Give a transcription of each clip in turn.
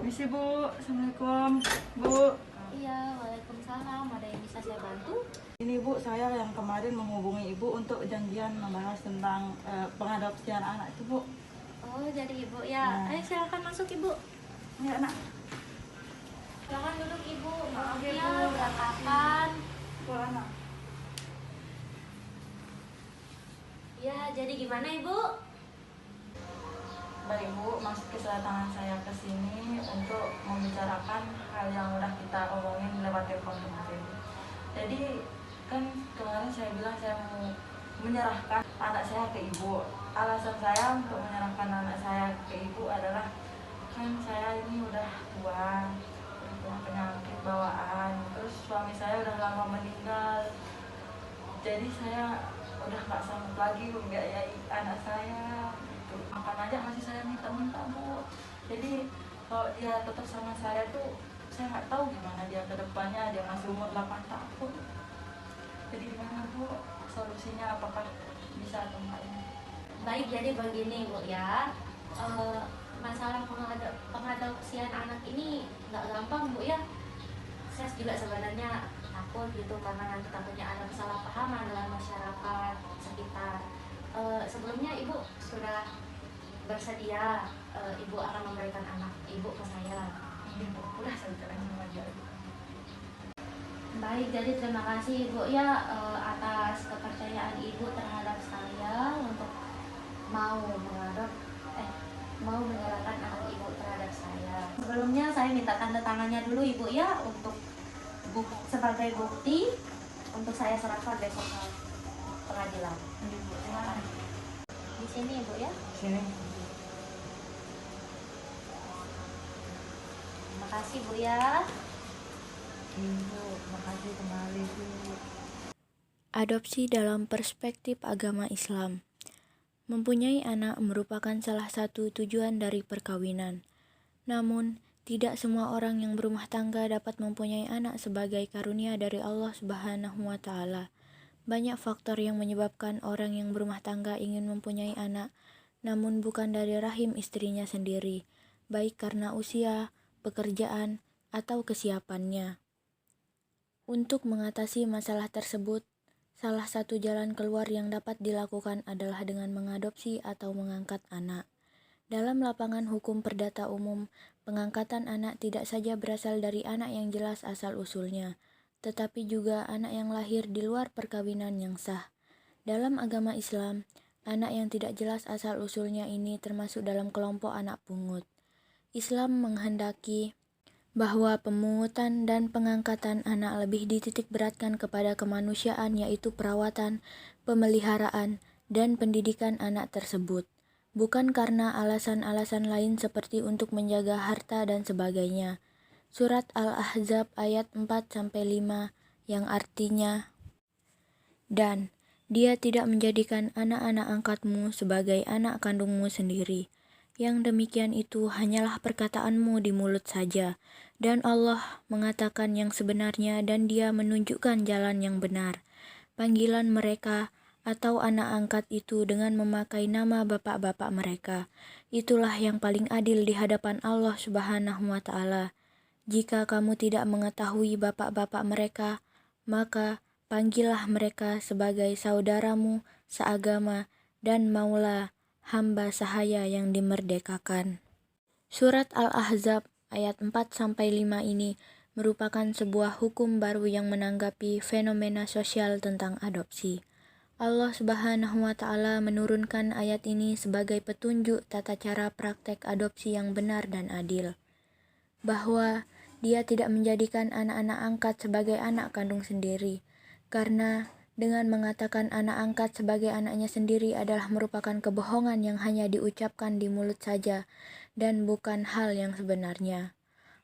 Misi Bu, Assalamualaikum Bu. Iya, waalaikumsalam. Ada yang bisa saya bantu? Ini Bu, saya yang kemarin menghubungi Ibu untuk janjian membahas tentang pengadopsian anak itu Bu. Oh, jadi ibu ya. Ya. Ayo silakan masuk ibu. Ya nak. Silakan duduk ibu. Maaf Oke, ya, Bu. berantakan. Bu anak. Ya, jadi gimana ibu? Baik Bu, maksud kedatangan saya ke sini untuk membicarakan hal yang udah kita omongin lewat telepon kemarin. Jadi kan kemarin saya bilang saya mau menyerahkan anak saya ke Ibu. Alasan saya untuk menyerahkan anak saya ke Ibu adalah kan saya ini udah tua, udah punya penyakit bawaan, terus suami saya udah lama meninggal. Jadi saya udah nggak sanggup lagi membiayai anak saya gitu. Makan aja masih saya minta-minta Bu. Jadi kalau dia tetap sama saya tuh saya nggak tahu gimana dia ke depannya. Dia masih umur 8 tahun. Jadi gimana Bu solusinya, apakah bisa atau enggak ini? Baik, jadi begini bu ya. Masalah pengadopsian anak ini nggak gampang bu ya. Saya juga sebenarnya takut gitu karena nanti takutnya ada kesalahpahaman dengan masyarakat sekitar. Sebelumnya ibu sudah bersedia, ibu akan memberikan anak ibu ke saya. Ini Bu, udah saya bicarain sama dia. Baik, jadi terima kasih ibu ya, atas kepercayaan ibu terhadap saya untuk mau mau menyerahkan anak ibu terhadap saya. Sebelumnya saya minta tanda tangannya dulu ibu ya untuk sebagai bukti untuk saya serahkan besok ke pengadilan. Ini Bu, gimana? Di sini ibu ya. Sini. Terima kasih bu ya. Ibu, makasih kembali Bu. Adopsi dalam perspektif agama Islam. Mempunyai anak merupakan salah satu tujuan dari perkawinan. Namun, tidak semua orang yang berumah tangga dapat mempunyai anak sebagai karunia dari Allah Subhanahu wa Ta'ala. Banyak faktor yang menyebabkan orang yang berumah tangga ingin mempunyai anak, namun bukan dari rahim istrinya sendiri, baik karena usia, pekerjaan, atau kesiapannya. Untuk mengatasi masalah tersebut, salah satu jalan keluar yang dapat dilakukan adalah dengan mengadopsi atau mengangkat anak. Dalam lapangan hukum perdata umum, pengangkatan anak tidak saja berasal dari anak yang jelas asal-usulnya, tetapi juga anak yang lahir di luar perkawinan yang sah. Dalam agama Islam, anak yang tidak jelas asal-usulnya ini termasuk dalam kelompok anak pungut. Islam menghendaki bahwa pemungutan dan pengangkatan anak lebih dititik beratkan kepada kemanusiaan, yaitu perawatan, pemeliharaan, dan pendidikan anak tersebut, bukan karena alasan-alasan lain seperti untuk menjaga harta dan sebagainya. Surat Al-Ahzab ayat 4-5 yang artinya, "Dan dia tidak menjadikan anak-anak angkatmu sebagai anak kandungmu sendiri. Yang demikian itu hanyalah perkataanmu di mulut saja, dan Allah mengatakan yang sebenarnya dan Dia menunjukkan jalan yang benar." Panggilan mereka atau anak angkat itu dengan memakai nama bapak-bapak mereka, itulah yang paling adil di hadapan Allah Subhanahu wa Ta'ala. Jika kamu tidak mengetahui bapak-bapak mereka, maka panggillah mereka sebagai saudaramu seagama dan maulah hamba sahaya yang dimerdekakan. Surat Al-Ahzab ayat 4-5 ini merupakan sebuah hukum baru yang menanggapi fenomena sosial tentang adopsi. Allah Subhanahu wa Ta'ala menurunkan ayat ini sebagai petunjuk tata cara praktek adopsi yang benar dan adil, bahwa Dia tidak menjadikan anak-anak angkat sebagai anak kandung sendiri, karena dengan mengatakan anak angkat sebagai anaknya sendiri adalah merupakan kebohongan yang hanya diucapkan di mulut saja dan bukan hal yang sebenarnya.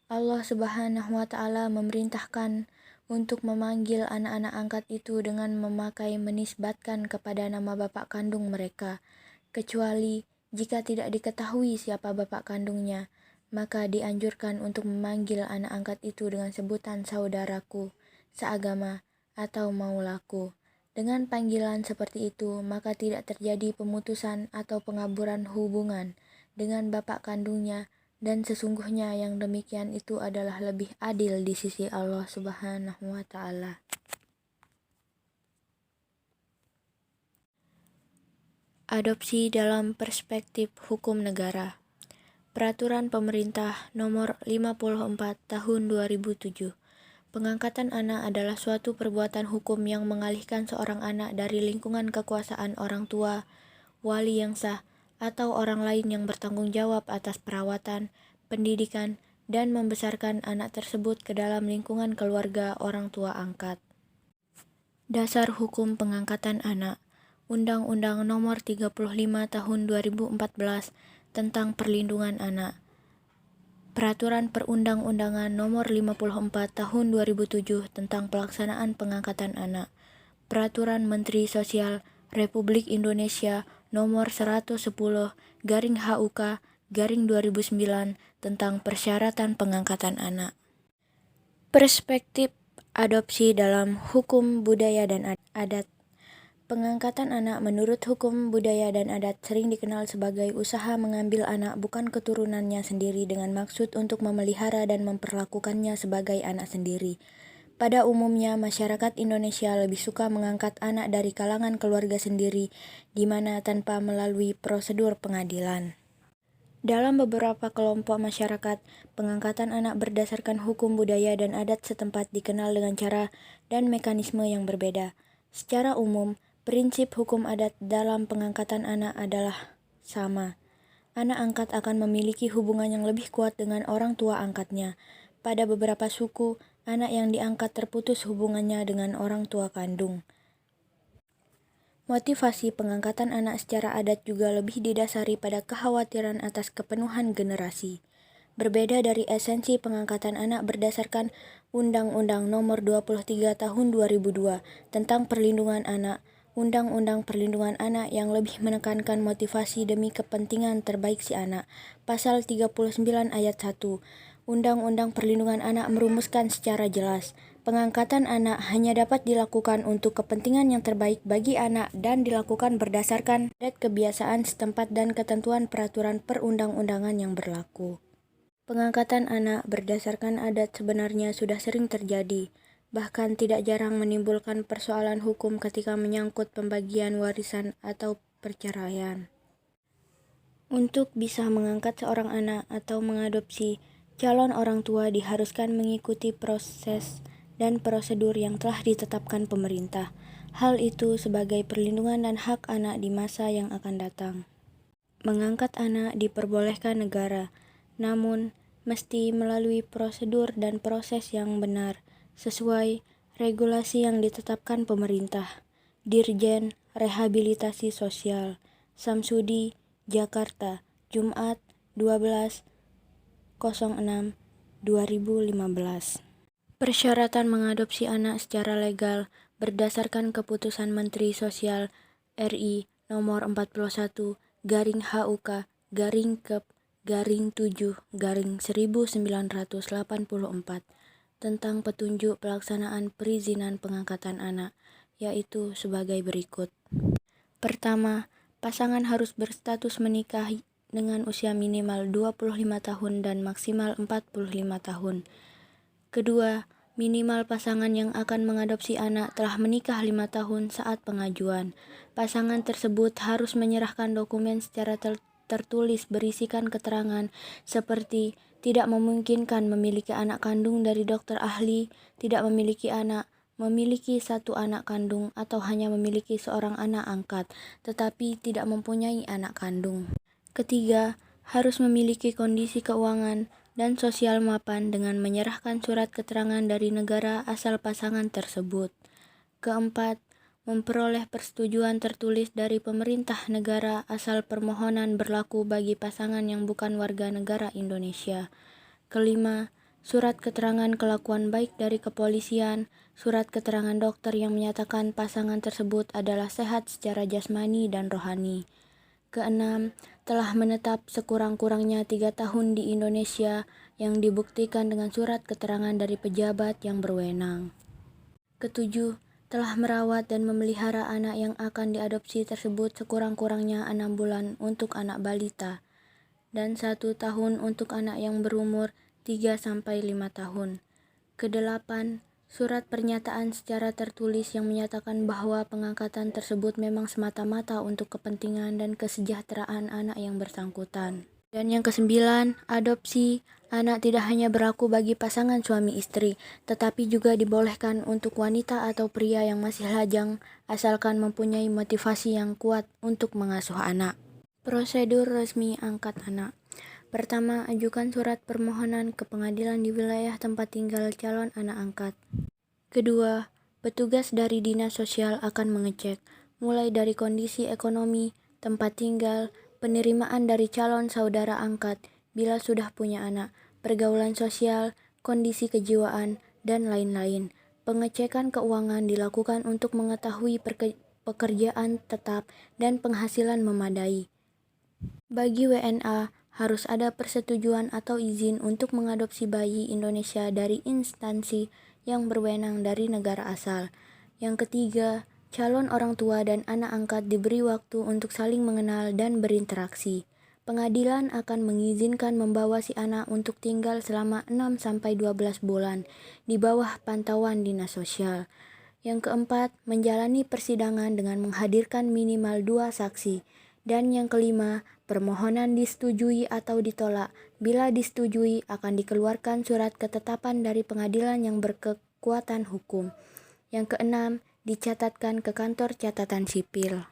Allah Subhanahu wa Ta'ala memerintahkan untuk memanggil anak-anak angkat itu dengan memakai menisbatkan kepada nama bapak kandung mereka, kecuali jika tidak diketahui siapa bapak kandungnya, maka dianjurkan untuk memanggil anak angkat itu dengan sebutan saudaraku, seagama, atau maulaku. Dengan panggilan seperti itu, maka tidak terjadi pemutusan atau pengaburan hubungan dengan bapak kandungnya dan sesungguhnya yang demikian itu adalah lebih adil di sisi Allah Subhanahu wa Ta'ala. Adopsi dalam perspektif hukum negara. Peraturan Pemerintah Nomor 54 Tahun 2007. Pengangkatan anak adalah suatu perbuatan hukum yang mengalihkan seorang anak dari lingkungan kekuasaan orang tua, wali yang sah, atau orang lain yang bertanggung jawab atas perawatan, pendidikan, dan membesarkan anak tersebut ke dalam lingkungan keluarga orang tua angkat. Dasar Hukum Pengangkatan Anak. Undang-Undang Nomor 35 Tahun 2014 tentang Perlindungan Anak. Peraturan Perundang-Undangan Nomor 54 Tahun 2007 tentang Pelaksanaan Pengangkatan Anak. Peraturan Menteri Sosial Republik Indonesia Nomor 110/HUK/2009 tentang persyaratan pengangkatan anak. Perspektif adopsi dalam hukum budaya dan adat. Pengangkatan anak menurut hukum budaya dan adat sering dikenal sebagai usaha mengambil anak bukan keturunannya sendiri dengan maksud untuk memelihara dan memperlakukannya sebagai anak sendiri. Pada umumnya, masyarakat Indonesia lebih suka mengangkat anak dari kalangan keluarga sendiri, di mana tanpa melalui prosedur pengadilan. Dalam beberapa kelompok masyarakat, pengangkatan anak berdasarkan hukum budaya dan adat setempat dikenal dengan cara dan mekanisme yang berbeda. Secara umum, prinsip hukum adat dalam pengangkatan anak adalah sama. Anak angkat akan memiliki hubungan yang lebih kuat dengan orang tua angkatnya. Pada beberapa suku, anak yang diangkat terputus hubungannya dengan orang tua kandung. Motivasi pengangkatan anak secara adat juga lebih didasari pada kekhawatiran atas kepenuhan generasi. Berbeda dari esensi pengangkatan anak berdasarkan Undang-Undang Nomor 23 Tahun 2002 tentang Perlindungan Anak, Undang-Undang Perlindungan Anak yang lebih menekankan motivasi demi kepentingan terbaik si anak. Pasal 39 ayat 1. Undang-Undang Perlindungan Anak merumuskan secara jelas, pengangkatan anak hanya dapat dilakukan untuk kepentingan yang terbaik bagi anak dan dilakukan berdasarkan adat kebiasaan setempat dan ketentuan peraturan perundang-undangan yang berlaku. Pengangkatan anak berdasarkan adat sebenarnya sudah sering terjadi, bahkan tidak jarang menimbulkan persoalan hukum ketika menyangkut pembagian warisan atau perceraian. Untuk bisa mengangkat seorang anak atau mengadopsi, calon orang tua diharuskan mengikuti proses dan prosedur yang telah ditetapkan pemerintah. Hal itu sebagai perlindungan dan hak anak di masa yang akan datang. Mengangkat anak diperbolehkan negara, namun mesti melalui prosedur dan proses yang benar, sesuai regulasi yang ditetapkan pemerintah. Dirjen Rehabilitasi Sosial, Samsudi, Jakarta, Jumat 12.06.2015. Persyaratan mengadopsi anak secara legal berdasarkan Keputusan Menteri Sosial RI Nomor 41/Kep/7/1984 tentang petunjuk pelaksanaan perizinan pengangkatan anak, yaitu sebagai berikut. Pertama, pasangan harus berstatus menikah dengan usia minimal 25 tahun dan maksimal 45 tahun. Kedua, minimal pasangan yang akan mengadopsi anak telah menikah 5 tahun saat pengajuan. Pasangan tersebut harus menyerahkan dokumen secara tertulis berisikan keterangan seperti tidak memungkinkan memiliki anak kandung dari dokter ahli, tidak memiliki anak, memiliki satu anak kandung, atau hanya memiliki seorang anak angkat, tetapi tidak mempunyai anak kandung. Ketiga, harus memiliki kondisi keuangan dan sosial mapan dengan menyerahkan surat keterangan dari negara asal pasangan tersebut. Keempat, memperoleh persetujuan tertulis dari pemerintah negara asal permohonan berlaku bagi pasangan yang bukan warga negara Indonesia. Kelima, surat keterangan kelakuan baik dari kepolisian, surat keterangan dokter yang menyatakan pasangan tersebut adalah sehat secara jasmani dan rohani. Keenam, telah menetap sekurang-kurangnya 3 tahun di Indonesia yang dibuktikan dengan surat keterangan dari pejabat yang berwenang. Ketujuh, telah merawat dan memelihara anak yang akan diadopsi tersebut sekurang-kurangnya 6 bulan untuk anak balita. dan 1 tahun untuk anak yang berumur 3-5 tahun. Kedelapan, surat pernyataan secara tertulis yang menyatakan bahwa pengangkatan tersebut memang semata-mata untuk kepentingan dan kesejahteraan anak yang bersangkutan. Dan yang kesembilan, adopsi. Anak tidak hanya berlaku bagi pasangan suami istri, tetapi juga dibolehkan untuk wanita atau pria yang masih lajang, asalkan mempunyai motivasi yang kuat untuk mengasuh anak. Prosedur resmi angkat anak. Pertama, ajukan surat permohonan ke pengadilan di wilayah tempat tinggal calon anak angkat. Kedua, petugas dari dinas sosial akan mengecek, mulai dari kondisi ekonomi, tempat tinggal, penerimaan dari calon saudara angkat bila sudah punya anak, pergaulan sosial, kondisi kejiwaan, dan lain-lain. Pengecekan keuangan dilakukan untuk mengetahui pekerjaan tetap dan penghasilan memadai. Bagi WNA, harus ada persetujuan atau izin untuk mengadopsi bayi Indonesia dari instansi yang berwenang dari negara asal. Yang ketiga, calon orang tua dan anak angkat diberi waktu untuk saling mengenal dan berinteraksi. Pengadilan akan mengizinkan membawa si anak untuk tinggal selama 6-12 bulan di bawah pantauan dinas sosial. Yang keempat, menjalani persidangan dengan menghadirkan minimal 2 saksi. Dan yang kelima, permohonan disetujui atau ditolak. Bila disetujui, akan dikeluarkan surat ketetapan dari pengadilan yang berkekuatan hukum. Yang keenam, dicatatkan ke kantor catatan sipil.